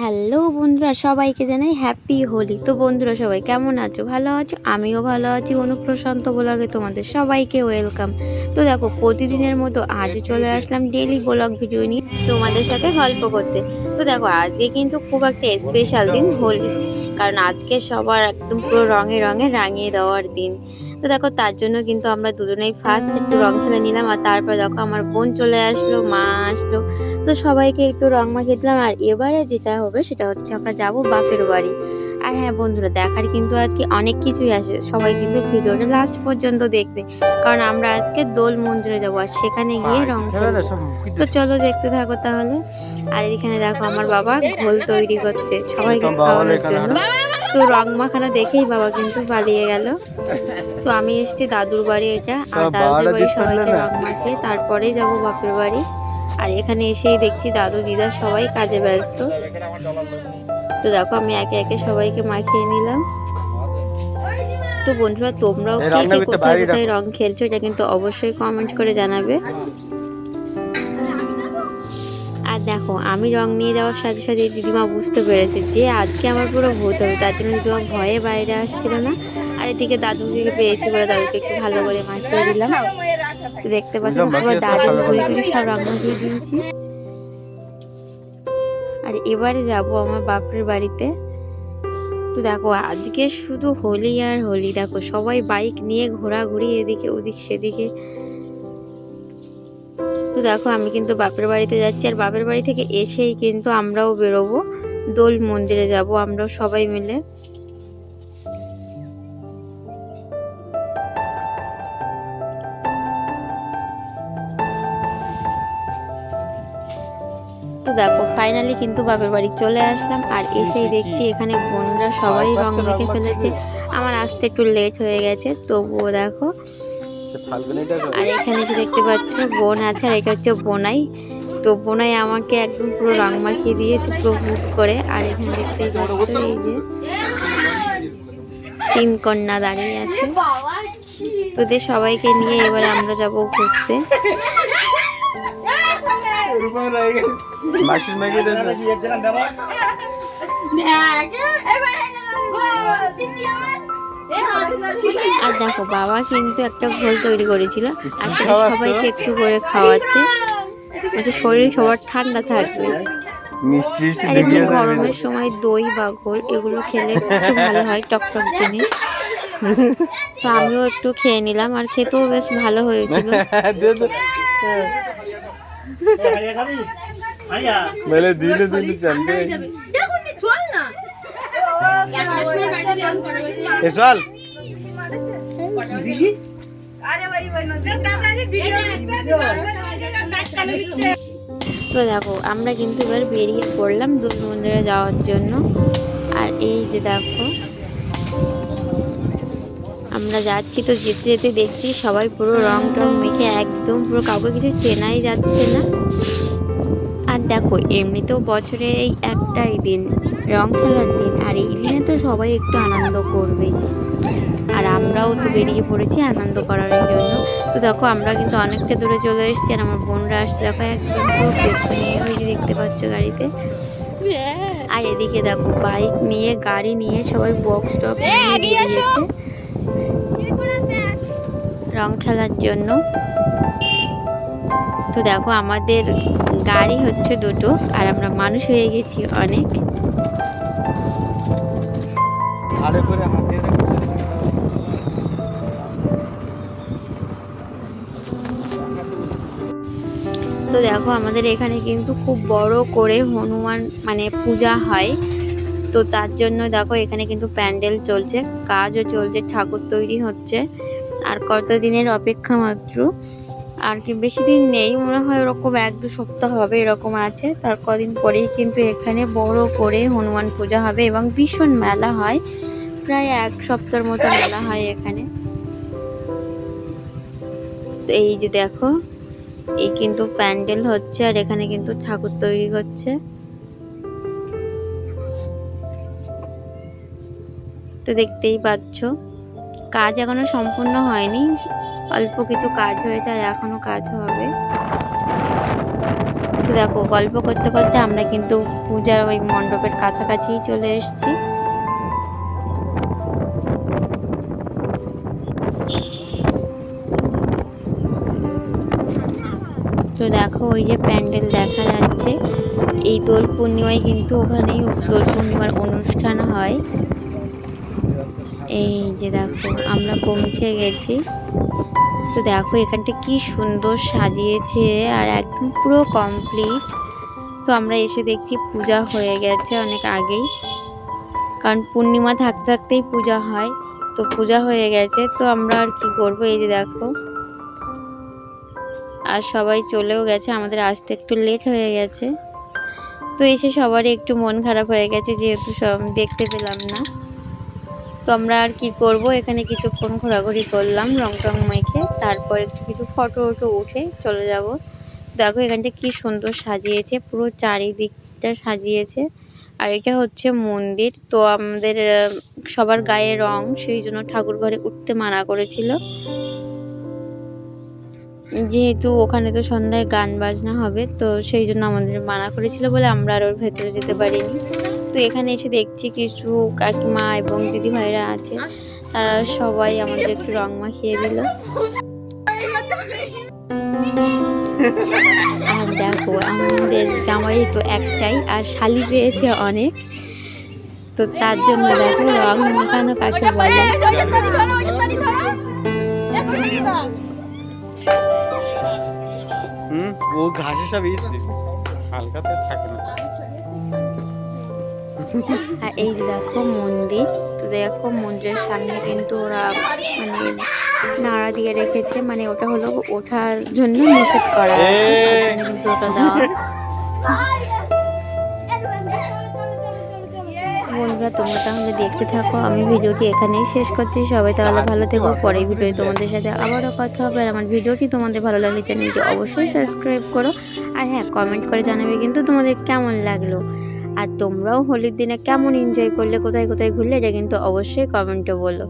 Hello বন্ধুরা, সবাইকে জানাই হ্যাপি হোলি। তো বন্ধুরা সবাই কেমন আছো? ভালো আছো? আমিও ভালো আছি। অনুপ্রশান্ত ব্লগে তোমাদের সবাইকে ওয়েলকাম। তো দেখো, প্রতিদিনের মতো আজও চলে আসলাম ডেইলি ব্লগ ভিডিও নিয়ে তোমাদের সাথে গল্প করতে। তো দেখো, আজকে কিন্তু খুব একটা স্পেশাল দিন, হোলি। কারণ আজকে সবার একদম পুরো রঙে রঙে রাঙিয়ে দেওয়ার দিন। তো দেখো, তার জন্য কিন্তু আমরা দুজনেই ফার্স্ট একটু রং খেলে নিলাম, আর তারপর দেখো আমার বোন চলে আসলো, মা আসলো। তো সবাইকে একটু রং মাখিয়ে দিলাম। আর এবারে যেটা হবে সেটা হচ্ছে আমরা যাব বাপের বাড়ি। আর হ্যাঁ বন্ধুরা, দেখার কিন্তু আজকে অনেক কিছুই আসে, সবাই কিন্তু ভিডিওটা লাস্ট পর্যন্ত দেখবে, কারণ আমরা আজকে দোল মন্দিরে যাবো আর সেখানে গিয়ে রং খেলবো। তো চলো দেখতে থাকো তাহলে। আর এখানে দেখো আমার বাবা ঘোল তৈরি করছে সবাইকে খাওয়ানোর জন্য। তো রং মাখানো দেখেই বাবা কিন্তু পালিয়ে গেল। তো আমি এসেছি দাদুর বাড়ি, এটা আর দাদুদের বাড়ি সবাইকে রং মাখিয়ে তারপরেই যাব বাপের বাড়ি। আর এখানে এসেই দেখছি দাদু দিদা সবাই কাজে ব্যস্ত। তো দেখো, আমি একে একে সবাইকে মাখিয়ে নিলাম। তো বন্ধুরা, তোমরাও কে কে কোথায় কোথায় রং খেলছো এটা কিন্তু অবশ্যই কমেন্ট করে জানাবে। আর দেখো, আমি রং নিয়ে যাওয়ার সাথে সাথে দিদিমা বুঝতে পেরেছে যে আজকে আমার পুরো ভূত হবে, তার জন্য দিদিমা ভয়ে বাইরে আসছিল না। আর এদিকে দাদুকে পেয়েছি বলে দাদুকে একটু ভালো করে মাখিয়ে দিলাম। তো দেখতে পাচ্ছ পুরো দাদু ঘুরে ঘুরে সব রং মাখিয়ে দিয়েছি। আর এবারে যাব আমার বাপের বাড়িতে। তো দেখো, আজকে শুধু হোলি আর হোলি। দেখো সবাই বাইক নিয়ে ঘোরাঘুরি এদিকে ওদিক সেদিকে। তো দেখো, আমি কিন্তু বাপের বাড়িতে যাচ্ছি, আর বাপের বাড়ি থেকে এসেই কিন্তু আমরাও বেরোবো, দোল মন্দিরে যাব আমরাও সবাই মিলে। তো দেখো, ফাইনালি কিন্তু বাপের বাড়ি চলে আসলাম। আর এসেই দেখছি এখানে বোনরা সবাই রং মেখে ফেলেছে। আমার আসতে একটু লেট হয়ে গেছে, তবুও দেখো। আর এখানে যে দেখতে পাচ্ছ বোন আছে, আর এটা হচ্ছে বোনাই। তো বোনাই আমাকে একদম পুরো রং মাখিয়ে দিয়েছে পুরো ভূত করে। আর এখানে দেখতেই পাচ্ছ এই যে তিন কন্যা দাঁড়িয়ে আছে। তোদের সবাইকে নিয়ে এবারে আমরা যাব ঘুরতে। আর দেখো, বাবা কিন্তু একটা ঘোল তৈরি করেছিল, আসলে সবাইকে একটু করে খাওয়াচ্ছে, শরীর সবার ঠান্ডা থাকবে। আর একটু গরমের সময় দই বা ঘোল এগুলো খেলে একটু ভালো হয়, টকটক জিনিস। তো আমিও একটু খেয়ে নিলাম, আর খেতেও বেশ ভালো হয়েছিল। তো দেখো, আমরা কিন্তু এবার বেরিয়ে পড়লাম দোল মন্দিরে যাওয়ার জন্য। আর এই যে দেখো, আমরা যাচ্ছি। তো যেতে যেতে দেখছি সবাই পুরো রং টং মেখে একদম পুরো, কাউকে কিছু চেনাই যাচ্ছে না। আর দেখো, এমনিতেও বছরের এই একটাই দিন, রং খেলার দিন, আর এই দিনে তো সবাই একটু আনন্দ করবেই। আর আমরাও তো বেরিয়ে পড়েছি আনন্দ করার জন্য। তো দেখো, আমরা কিন্তু অনেকটা দূরে চলে এসেছি, আর আমার বোনরা আসছে দেখো একদম পুরো পেছনে, ওই যে দেখতে পাচ্ছ গাড়িতে। আর এদিকে দেখো, বাইক নিয়ে গাড়ি নিয়ে সবাই বক্স টক্স নিয়ে বেরিয়েছে রং খেলার জন্য। তো দেখো, আমাদের গাড়ি হচ্ছে দুটো, আর আমরা মানুষ হয়ে গেছি অনেক। তো দেখো, আমাদের এখানে কিন্তু খুব বড় করে হনুমান মানে পূজা হয়। তো তার জন্য দেখো, এখানে কিন্তু প্যান্ডেল চলছে, কাজও চলছে, ঠাকুর তৈরি হচ্ছে। আর কত দিনের অপেক্ষা মাত্র, আর কি বেশি দিন নেই, মনে হয় ওরকম 1-2 সপ্তাহ হবে এরকম আছে। তার কদিন পরেই কিন্তু এখানে বড় করে হনুমান পূজা হবে, এবং ভীষণ মেলা হয়, প্রায় 1 সপ্তাহের মতো মেলা হয় এখানে। তো এই যে দেখো, এই কিন্তু প্যান্ডেল হচ্ছে, আর এখানে কিন্তু ঠাকুর তৈরি হচ্ছে। তো দেখতেই পাচ্ছ, কাজ এখনো সম্পূর্ণ হয়নি, অল্প কিছু কাজ হয়েছে, আর এখনো কাজ হবে। তো দেখো গল্প করতে করতে আমরা কিন্তু পূজার ওই মণ্ডপের কাছাকাছি চলে এসেছি। তো দেখো ওই যে প্যান্ডেল দেখা যাচ্ছে, এই দোল পূর্ণিমায় কিন্তু ওখানেই দোল পূর্ণিমার অনুষ্ঠান হয়। এই যে দেখো আমরা পৌঁছে গেছি। তো দেখো এখানটা কি সুন্দর সাজিয়েছে আর একদম পুরো কমপ্লিট। তো আমরা এসে দেখছি পূজা হয়ে গেছে অনেক আগেই, কারণ পূর্ণিমা থাকতে থাকতেই পূজা হয়। তো পূজা হয়ে গেছে, তো আমরা আর কি করব, এই যে দেখো আর সবাই চলেও গেছে, আমাদের আসতে একটু লেট হয়ে গেছে। তো এসে সবারই একটু মন খারাপ হয়ে গেছে যেহেতু সব দেখতে পেলাম না। তো আমরা আর কি করব, এখানে কিছুক্ষণ ঘোরাঘুরি করলাম রং টং মেখে, তারপর একটু কিছু ফটো উঠে চলে যাব। দেখো এখানটা কি সুন্দর সাজিয়েছে, পুরো চারিদিকটা সাজিয়েছে। আর এটা হচ্ছে মন্দির। তো আমাদের সবার গায়ে রং, সেই জন্য ঠাকুর ঘরে উঠতে মানা করেছিল, যেহেতু ওখানে তো সন্ধ্যায় গান বাজনা হবে, তো সেই জন্য আমাদের মানা করেছিল বলে আমরা আর ওর ভেতরে যেতে পারিনি। তো এখানে এসে দেখছি কিছু কাকিমা এবং দিদি ভাইরা আছে, তারা সবাই আমাদের একটু রং মাখিয়ে দিল। আর দেখো আমাদের জামাই তো একটাই আর শালি পেয়েছে অনেক, তো তার জন্য দেখো রং মাখানো কাকে বলে। ও ঘাসে সব হালকাতে থাকে না। আর এই যে দেখো মন্দির। তো দেখো মন্দিরের সামনে কিন্তু ওরা মানে নাড়া দিয়ে রেখেছে, মানে ওটা হলো ওঠার জন্য নিষেধ করা আছে, তার জন্য কিন্তু ওটা দেওয়া। বন্ধুরা তোমরা তাহলে দেখতে থাকো, আমি ভিডিওটি এখানেই শেষ করছি। সবাই তাহলে ভালো থেকো, পরের ভিডিও তোমাদের সাথে আবারও কথা হবে। আর আমার ভিডিওটি তোমাদের ভালো লাগলে চ্যানেলটি অবশ্যই সাবস্ক্রাইব করো। আর হ্যাঁ, কমেন্ট করে জানাবে কিন্তু তোমাদের কেমন লাগলো, আর তোমরাও হোলির দিনে কেমন এনজয় করলে, কোথায় কোথায় ঘুরলে, এটা কিন্তু অবশ্যই কমেন্টে বলো।